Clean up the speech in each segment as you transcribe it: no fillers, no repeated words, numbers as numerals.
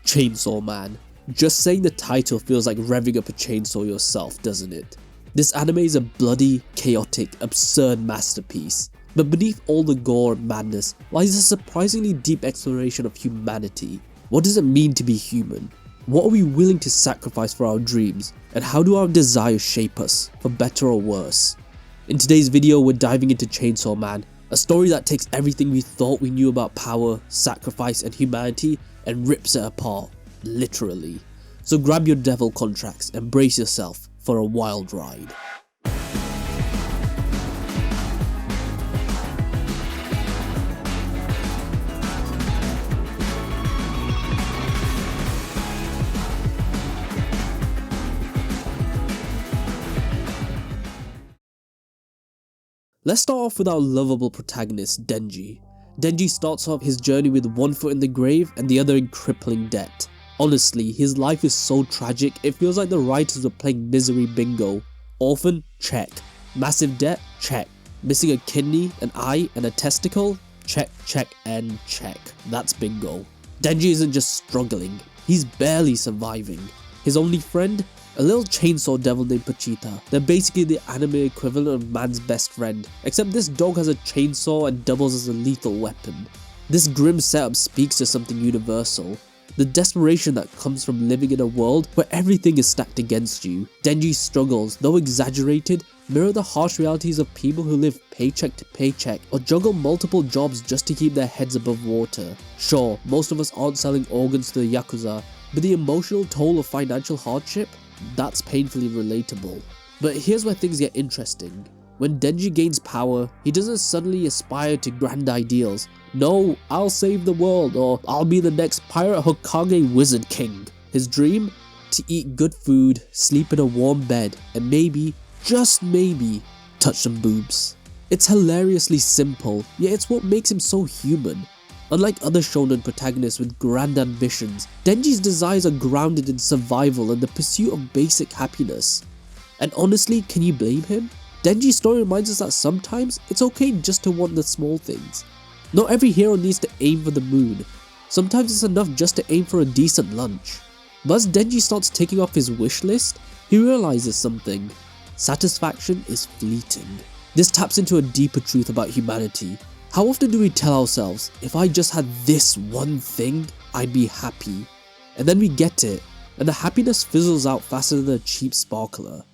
Chainsaw Man. Just saying the title feels like revving up a chainsaw yourself, doesn't it? This anime is a bloody, chaotic, absurd masterpiece. But beneath all the gore and madness lies a surprisingly deep exploration of humanity. What does it mean to be human? What are we willing to sacrifice for our dreams? And how do our desires shape us, for better or worse? In today's video, we're diving into Chainsaw Man, a story that takes everything we thought we knew about power, sacrifice and humanity and rips it apart, literally. So grab your devil contracts and brace yourself for a wild ride. Let's start off with our lovable protagonist, Denji. Denji starts off his journey with one foot in the grave and the other in crippling debt. Honestly, his life is so tragic, it feels like the writers were playing misery bingo. Orphan? Check. Massive debt? Check. Missing a kidney, an eye, and a testicle? Check, check, and check. That's bingo. Denji isn't just struggling, he's barely surviving. His only friend? A little chainsaw devil named Pachita. They're basically the anime equivalent of man's best friend, except this dog has a chainsaw and doubles as a lethal weapon. This grim setup speaks to something universal. The desperation that comes from living in a world where everything is stacked against you. Denji's struggles, though exaggerated, mirror the harsh realities of people who live paycheck to paycheck or juggle multiple jobs just to keep their heads above water. Sure, most of us aren't selling organs to the Yakuza, but the emotional toll of financial hardship? That's painfully relatable. But here's where things get interesting. When Denji gains power, he doesn't suddenly aspire to grand ideals. No, I'll save the world, or I'll be the next pirate Hokage wizard king. His dream? To eat good food, sleep in a warm bed, and maybe, just maybe, touch some boobs. It's hilariously simple, yet it's what makes him so human. Unlike other shonen protagonists with grand ambitions, Denji's desires are grounded in survival and the pursuit of basic happiness. And honestly, can you blame him? Denji's story reminds us that sometimes it's okay just to want the small things. Not every hero needs to aim for the moon. Sometimes it's enough just to aim for a decent lunch. But as Denji starts ticking off his wish list, he realizes something. Satisfaction is fleeting. This taps into a deeper truth about humanity. How often do we tell ourselves, if I just had this one thing, I'd be happy? And then we get it, and the happiness fizzles out faster than a cheap sparkler.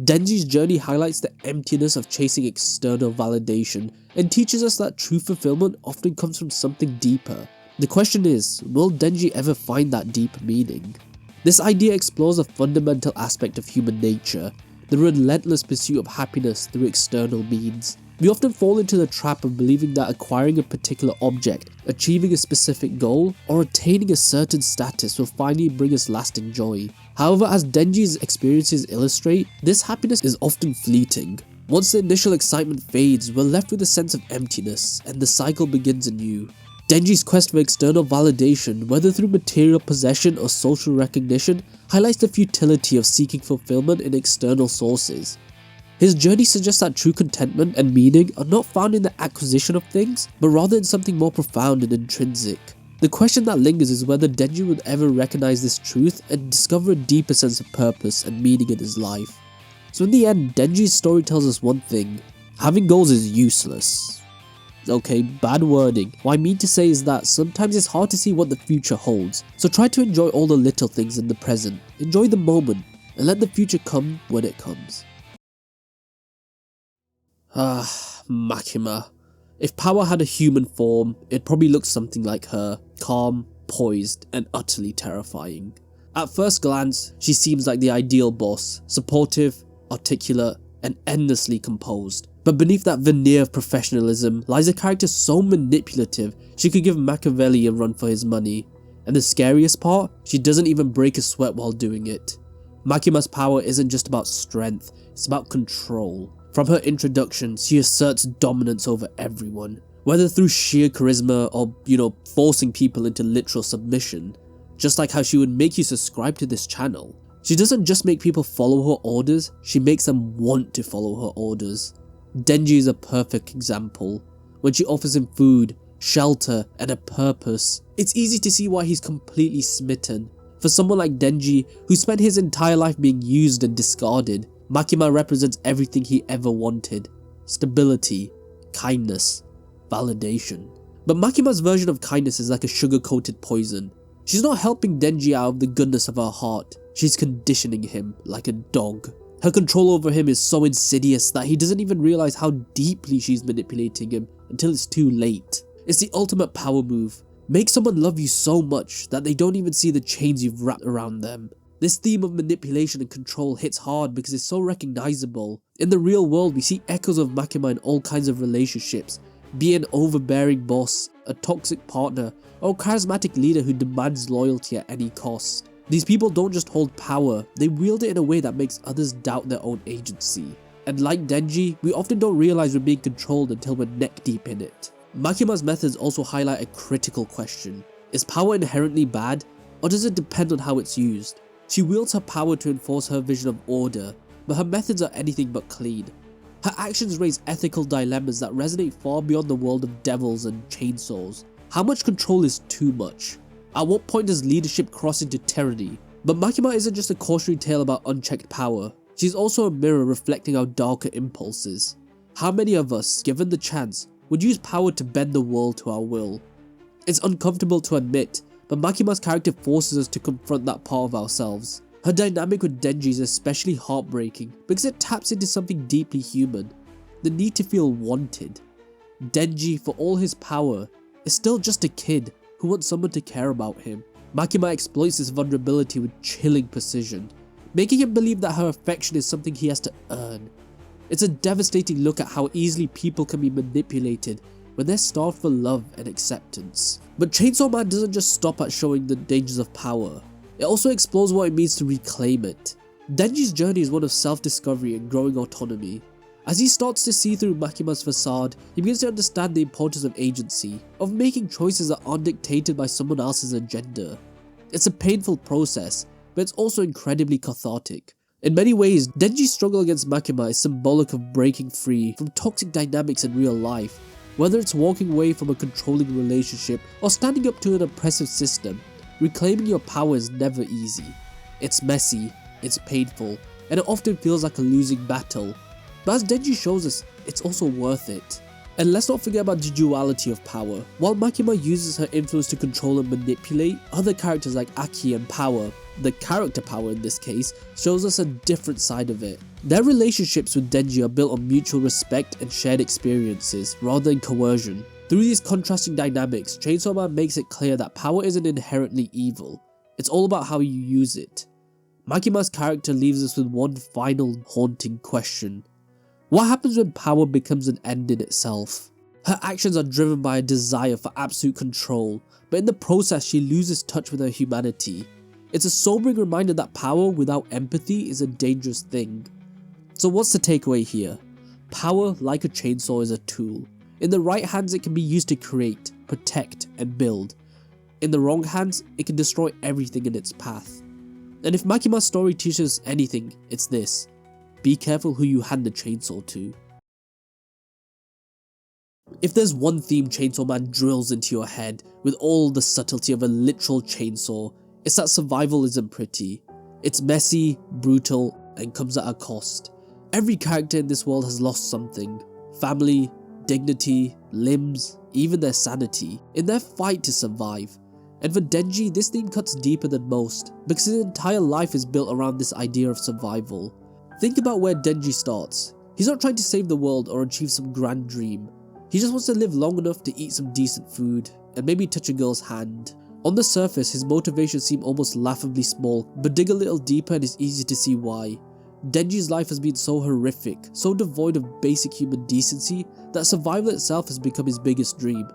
Denji's journey highlights the emptiness of chasing external validation and teaches us that true fulfillment often comes from something deeper. The question is, will Denji ever find that deep meaning? This idea explores a fundamental aspect of human nature, the relentless pursuit of happiness through external means. We often fall into the trap of believing that acquiring a particular object, achieving a specific goal, or attaining a certain status will finally bring us lasting joy. However, as Denji's experiences illustrate, this happiness is often fleeting. Once the initial excitement fades, we're left with a sense of emptiness, and the cycle begins anew. Denji's quest for external validation, whether through material possession or social recognition, highlights the futility of seeking fulfillment in external sources. His journey suggests that true contentment and meaning are not found in the acquisition of things, but rather in something more profound and intrinsic. The question that lingers is whether Denji would ever recognize this truth and discover a deeper sense of purpose and meaning in his life. So in the end, Denji's story tells us one thing: having goals is useless. Okay, bad wording. What I mean to say is that sometimes it's hard to see what the future holds, so try to enjoy all the little things in the present, enjoy the moment, and let the future come when it comes. Makima. If power had a human form, it'd probably look something like her, calm, poised, and utterly terrifying. At first glance, she seems like the ideal boss, supportive, articulate, and endlessly composed. But beneath that veneer of professionalism lies a character so manipulative she could give Machiavelli a run for his money. And the scariest part, she doesn't even break a sweat while doing it. Makima's power isn't just about strength, it's about control. From her introduction, she asserts dominance over everyone, whether through sheer charisma or, forcing people into literal submission. Just like how she would make you subscribe to this channel. She doesn't just make people follow her orders, she makes them want to follow her orders. Denji is a perfect example. When she offers him food, shelter, and a purpose. It's easy to see why he's completely smitten. For someone like Denji, who spent his entire life being used and discarded, Makima represents everything he ever wanted. Stability, kindness, validation. But Makima's version of kindness is like a sugar-coated poison. She's not helping Denji out of the goodness of her heart, she's conditioning him like a dog. Her control over him is so insidious that he doesn't even realize how deeply she's manipulating him until it's too late. It's the ultimate power move. Make someone love you so much that they don't even see the chains you've wrapped around them. This theme of manipulation and control hits hard because it's so recognizable. In the real world, we see echoes of Makima in all kinds of relationships, be an overbearing boss, a toxic partner, or a charismatic leader who demands loyalty at any cost. These people don't just hold power, they wield it in a way that makes others doubt their own agency. And like Denji, we often don't realize we're being controlled until we're neck deep in it. Makima's methods also highlight a critical question. Is power inherently bad, or does it depend on how it's used? She wields her power to enforce her vision of order, but her methods are anything but clean. Her actions raise ethical dilemmas that resonate far beyond the world of devils and chainsaws. How much control is too much? At what point does leadership cross into tyranny? But Makima isn't just a cautionary tale about unchecked power. She's also a mirror reflecting our darker impulses. How many of us, given the chance, would use power to bend the world to our will? It's uncomfortable to admit, but Makima's character forces us to confront that part of ourselves. Her dynamic with Denji is especially heartbreaking because it taps into something deeply human, the need to feel wanted. Denji, for all his power, is still just a kid who wants someone to care about him. Makima exploits this vulnerability with chilling precision, making him believe that her affection is something he has to earn. It's a devastating look at how easily people can be manipulated when they're starved for love and acceptance. But Chainsaw Man doesn't just stop at showing the dangers of power, it also explores what it means to reclaim it. Denji's journey is one of self-discovery and growing autonomy. As he starts to see through Makima's facade, he begins to understand the importance of agency, of making choices that aren't dictated by someone else's agenda. It's a painful process, but it's also incredibly cathartic. In many ways, Denji's struggle against Makima is symbolic of breaking free from toxic dynamics in real life. Whether it's walking away from a controlling relationship or standing up to an oppressive system, reclaiming your power is never easy. It's messy, it's painful, and it often feels like a losing battle. But as Denji shows us, it's also worth it. And let's not forget about the duality of power. While Makima uses her influence to control and manipulate, other characters like Aki and Power, the character Power in this case, shows us a different side of it. Their relationships with Denji are built on mutual respect and shared experiences, rather than coercion. Through these contrasting dynamics, Chainsaw Man makes it clear that power isn't inherently evil. It's all about how you use it. Makima's character leaves us with one final haunting question. What happens when power becomes an end in itself? Her actions are driven by a desire for absolute control, but in the process she loses touch with her humanity. It's a sobering reminder that power without empathy is a dangerous thing. So what's the takeaway here? Power, like a chainsaw, is a tool. In the right hands it can be used to create, protect, and build. In the wrong hands, it can destroy everything in its path. And if Makima's story teaches us anything, it's this. Be careful who you hand the chainsaw to. If there's one theme Chainsaw Man drills into your head with all the subtlety of a literal chainsaw, it's that survival isn't pretty. It's messy, brutal, and comes at a cost. Every character in this world has lost something. Family, dignity, limbs, even their sanity, in their fight to survive. And for Denji, this theme cuts deeper than most, because his entire life is built around this idea of survival. Think about where Denji starts. He's not trying to save the world or achieve some grand dream. He just wants to live long enough to eat some decent food, and maybe touch a girl's hand. On the surface, his motivations seem almost laughably small, but dig a little deeper and it's easy to see why. Denji's life has been so horrific, so devoid of basic human decency, that survival itself has become his biggest dream.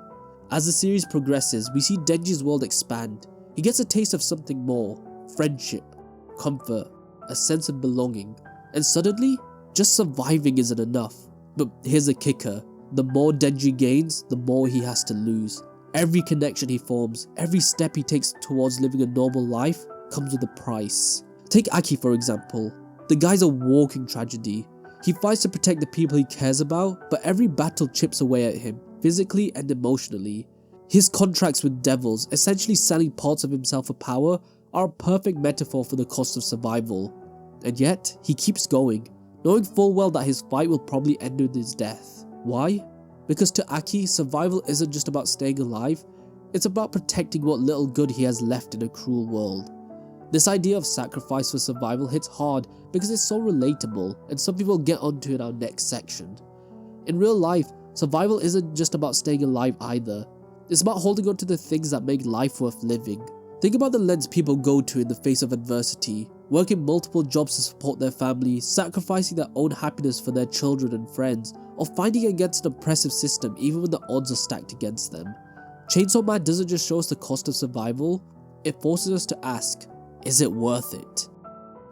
As the series progresses, we see Denji's world expand. He gets a taste of something more: friendship, comfort, a sense of belonging. And suddenly, just surviving isn't enough. But here's the kicker: the more Denji gains, the more he has to lose. Every connection he forms, every step he takes towards living a normal life, comes with a price. Take Aki for example. The guy's a walking tragedy. He fights to protect the people he cares about, but every battle chips away at him. physically and emotionally. His contracts with devils, essentially selling parts of himself for power, are a perfect metaphor for the cost of survival. And yet, he keeps going, knowing full well that his fight will probably end with his death. Why? Because to Aki, survival isn't just about staying alive, it's about protecting what little good he has left in a cruel world. This idea of sacrifice for survival hits hard because it's so relatable, and something we'll get onto in our next section. In real life, survival isn't just about staying alive either. It's about holding on to the things that make life worth living. Think about the lengths people go to in the face of adversity, working multiple jobs to support their family, sacrificing their own happiness for their children and friends, or fighting against an oppressive system even when the odds are stacked against them. Chainsaw Man doesn't just show us the cost of survival, it forces us to ask, is it worth it?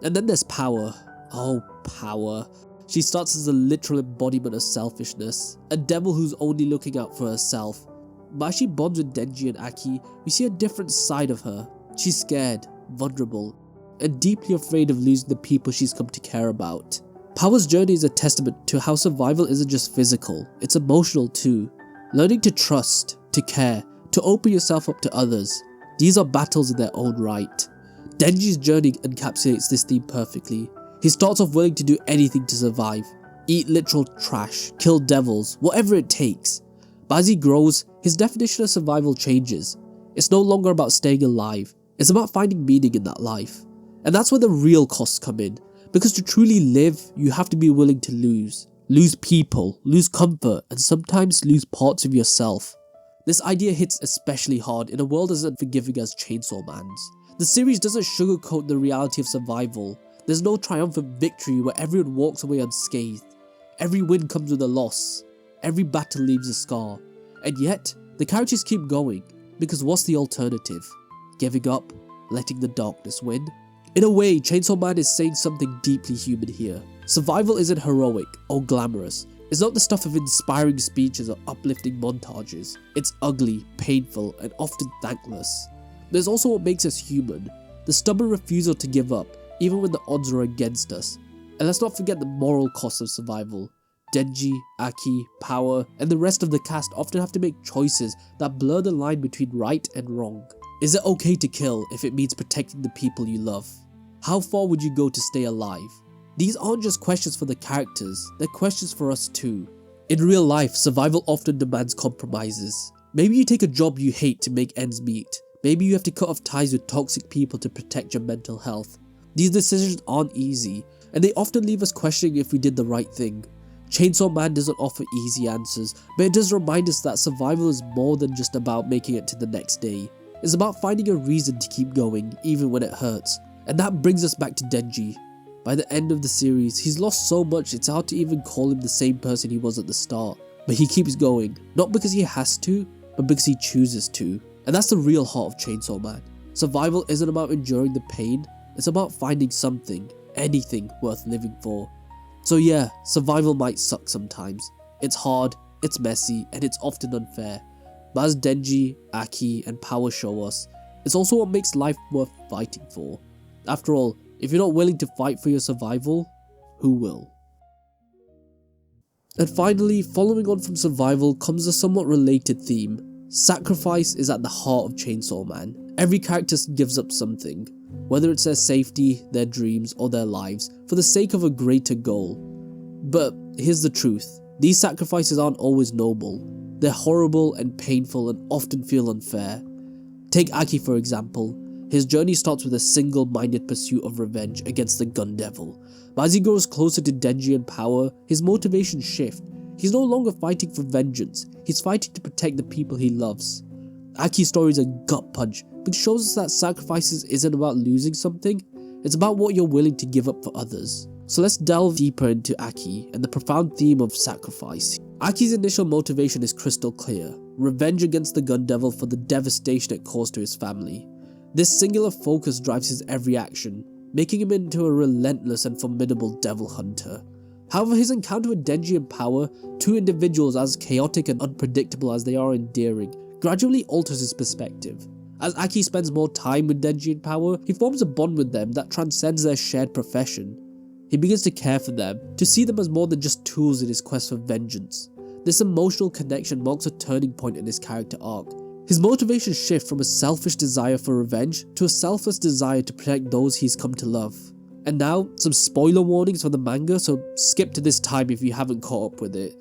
And then there's Power. Oh, Power. She starts as a literal embodiment of selfishness, a devil who's only looking out for herself. But as she bonds with Denji and Aki, we see a different side of her. She's scared, vulnerable, and deeply afraid of losing the people she's come to care about. Power's journey is a testament to how survival isn't just physical, it's emotional too. Learning to trust, to care, to open yourself up to others. These are battles in their own right. Denji's journey encapsulates this theme perfectly. He starts off willing to do anything to survive. Eat literal trash, kill devils, whatever it takes. But as he grows, his definition of survival changes. It's no longer about staying alive, it's about finding meaning in that life. And that's where the real costs come in. Because to truly live, you have to be willing to lose. Lose people, lose comfort, and sometimes lose parts of yourself. This idea hits especially hard in a world as unforgiving as Chainsaw Man's. The series doesn't sugarcoat the reality of survival. There's no triumphant victory where everyone walks away unscathed. Every win comes with a loss. Every battle leaves a scar. And yet, the characters keep going, because what's the alternative? Giving up? Letting the darkness win? In a way, Chainsaw Man is saying something deeply human here. Survival isn't heroic or glamorous. It's not the stuff of inspiring speeches or uplifting montages. It's ugly, painful, and often thankless. There's also what makes us human, the stubborn refusal to give up, even when the odds are against us. And let's not forget the moral cost of survival. Denji, Aki, Power, and the rest of the cast often have to make choices that blur the line between right and wrong. Is it okay to kill if it means protecting the people you love? How far would you go to stay alive? These aren't just questions for the characters, they're questions for us too. In real life, survival often demands compromises. Maybe you take a job you hate to make ends meet. Maybe you have to cut off ties with toxic people to protect your mental health. These decisions aren't easy, and they often leave us questioning if we did the right thing. Chainsaw Man doesn't offer easy answers, but it does remind us that survival is more than just about making it to the next day. It's about finding a reason to keep going, even when it hurts. And that brings us back to Denji. By the end of the series, he's lost so much it's hard to even call him the same person he was at the start. But he keeps going, not because he has to, but because he chooses to. And that's the real heart of Chainsaw Man. Survival isn't about enduring the pain, it's about finding something, anything worth living for. So yeah, survival might suck sometimes. It's hard, it's messy, and it's often unfair. But as Denji, Aki, and Power show us, it's also what makes life worth fighting for. After all, if you're not willing to fight for your survival, who will? And finally, following on from survival comes a somewhat related theme. Sacrifice is at the heart of Chainsaw Man. Every character gives up something, whether it's their safety, their dreams, or their lives, for the sake of a greater goal. But here's the truth, these sacrifices aren't always noble. They're horrible and painful and often feel unfair. Take Aki for example. His journey starts with a single-minded pursuit of revenge against the gun devil. But as he grows closer to Denji and Power, his motivations shift. He's no longer fighting for vengeance, he's fighting to protect the people he loves. Aki's story is a gut punch, but shows us that sacrifices isn't about losing something, it's about what you're willing to give up for others. So let's delve deeper into Aki and the profound theme of sacrifice. Aki's initial motivation is crystal clear, revenge against the gun devil for the devastation it caused to his family. This singular focus drives his every action, making him into a relentless and formidable devil hunter. However, his encounter with Denji and Power, two individuals as chaotic and unpredictable as they are endearing, gradually alters his perspective. As Aki spends more time with Denji and Power, he forms a bond with them that transcends their shared profession. He begins to care for them, to see them as more than just tools in his quest for vengeance. This emotional connection marks a turning point in his character arc. His motivations shift from a selfish desire for revenge to a selfless desire to protect those he's come to love. And now, some spoiler warnings for the manga, so skip to this time if you haven't caught up with it.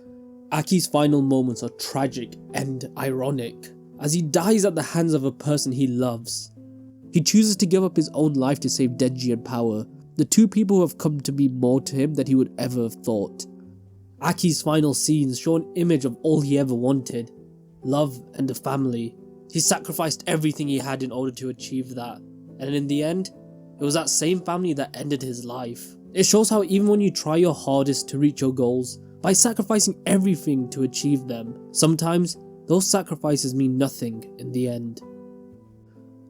Aki's final moments are tragic and ironic, as he dies at the hands of a person he loves. He chooses to give up his own life to save Denji and Power, the two people who have come to mean more to him than he would ever have thought. Aki's final scenes show an image of all he ever wanted, love and a family. He sacrificed everything he had in order to achieve that, and in the end, it was that same family that ended his life. It shows how even when you try your hardest to reach your goals, by sacrificing everything to achieve them, sometimes those sacrifices mean nothing in the end.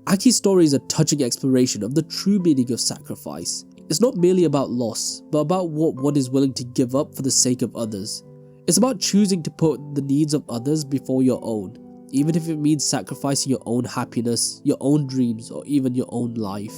Aki's story is a touching exploration of the true meaning of sacrifice. It's not merely about loss, but about what one is willing to give up for the sake of others. It's about choosing to put the needs of others before your own, even if it means sacrificing your own happiness, your own dreams, or even your own life.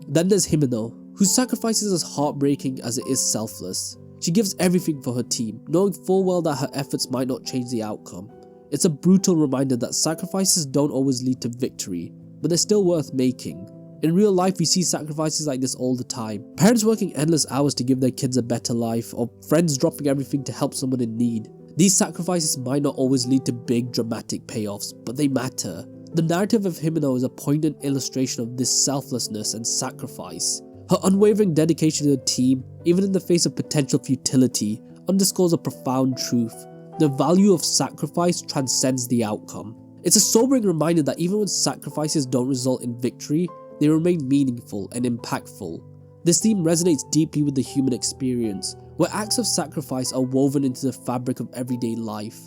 Then there's Himeno, whose sacrifice is as heartbreaking as it is selfless. She gives everything for her team, knowing full well that her efforts might not change the outcome. It's a brutal reminder that sacrifices don't always lead to victory, but they're still worth making. In real life, we see sacrifices like this all the time. Parents working endless hours to give their kids a better life, or friends dropping everything to help someone in need. These sacrifices might not always lead to big dramatic payoffs, but they matter. The narrative of Himeno is a poignant illustration of this selflessness and sacrifice. Her unwavering dedication to the team, even in the face of potential futility, underscores a profound truth. The value of sacrifice transcends the outcome. It's a sobering reminder that even when sacrifices don't result in victory, they remain meaningful and impactful. This theme resonates deeply with the human experience, where acts of sacrifice are woven into the fabric of everyday life.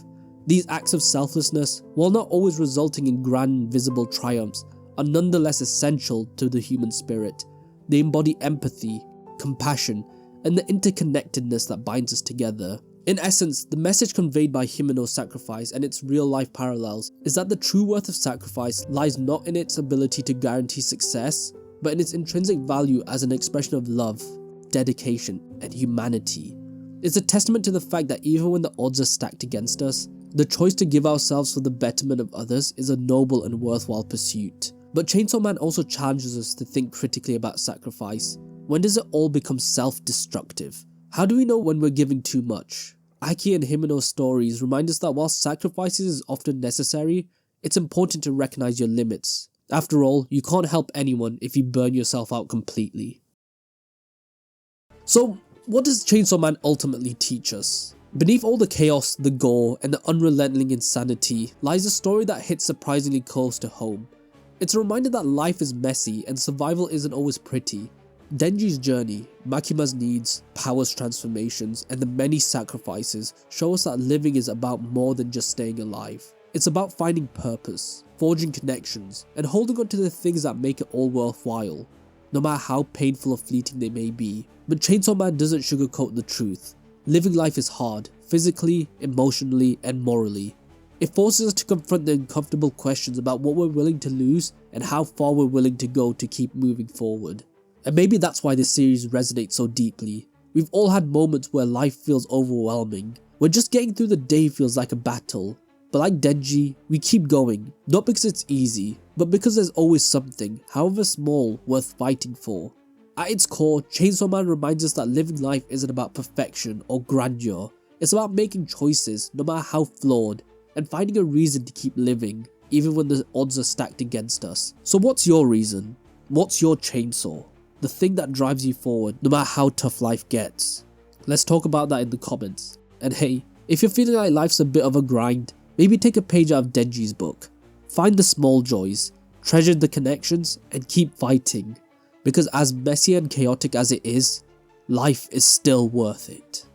These acts of selflessness, while not always resulting in grand and visible triumphs, are nonetheless essential to the human spirit. They embody empathy, compassion, and the interconnectedness that binds us together. In essence, the message conveyed by Himeno's sacrifice and its real-life parallels is that the true worth of sacrifice lies not in its ability to guarantee success, but in its intrinsic value as an expression of love, dedication, and humanity. It's a testament to the fact that even when the odds are stacked against us, the choice to give ourselves for the betterment of others is a noble and worthwhile pursuit. But Chainsaw Man also challenges us to think critically about sacrifice. When does it all become self-destructive? How do we know when we're giving too much? Aki and Himeno's stories remind us that while sacrifices is often necessary, it's important to recognize your limits. After all, you can't help anyone if you burn yourself out completely. So, what does Chainsaw Man ultimately teach us? Beneath all the chaos, the gore, and the unrelenting insanity lies a story that hits surprisingly close to home. It's a reminder that life is messy and survival isn't always pretty. Denji's journey, Makima's needs, Power's transformations, and the many sacrifices show us that living is about more than just staying alive. It's about finding purpose, forging connections, and holding on to the things that make it all worthwhile, no matter how painful or fleeting they may be. But Chainsaw Man doesn't sugarcoat the truth. Living life is hard, physically, emotionally, and morally. It forces us to confront the uncomfortable questions about what we're willing to lose and how far we're willing to go to keep moving forward. And maybe that's why this series resonates so deeply. We've all had moments where life feels overwhelming, where just getting through the day feels like a battle. But like Denji, we keep going, not because it's easy, but because there's always something, however small, worth fighting for. At its core, Chainsaw Man reminds us that living life isn't about perfection or grandeur. It's about making choices, no matter how flawed, and finding a reason to keep living, even when the odds are stacked against us. So what's your reason? What's your chainsaw? The thing that drives you forward, no matter how tough life gets. Let's talk about that in the comments. And hey, if you're feeling like life's a bit of a grind, maybe take a page out of Denji's book. Find the small joys, treasure the connections, and keep fighting. Because as messy and chaotic as it is, life is still worth it.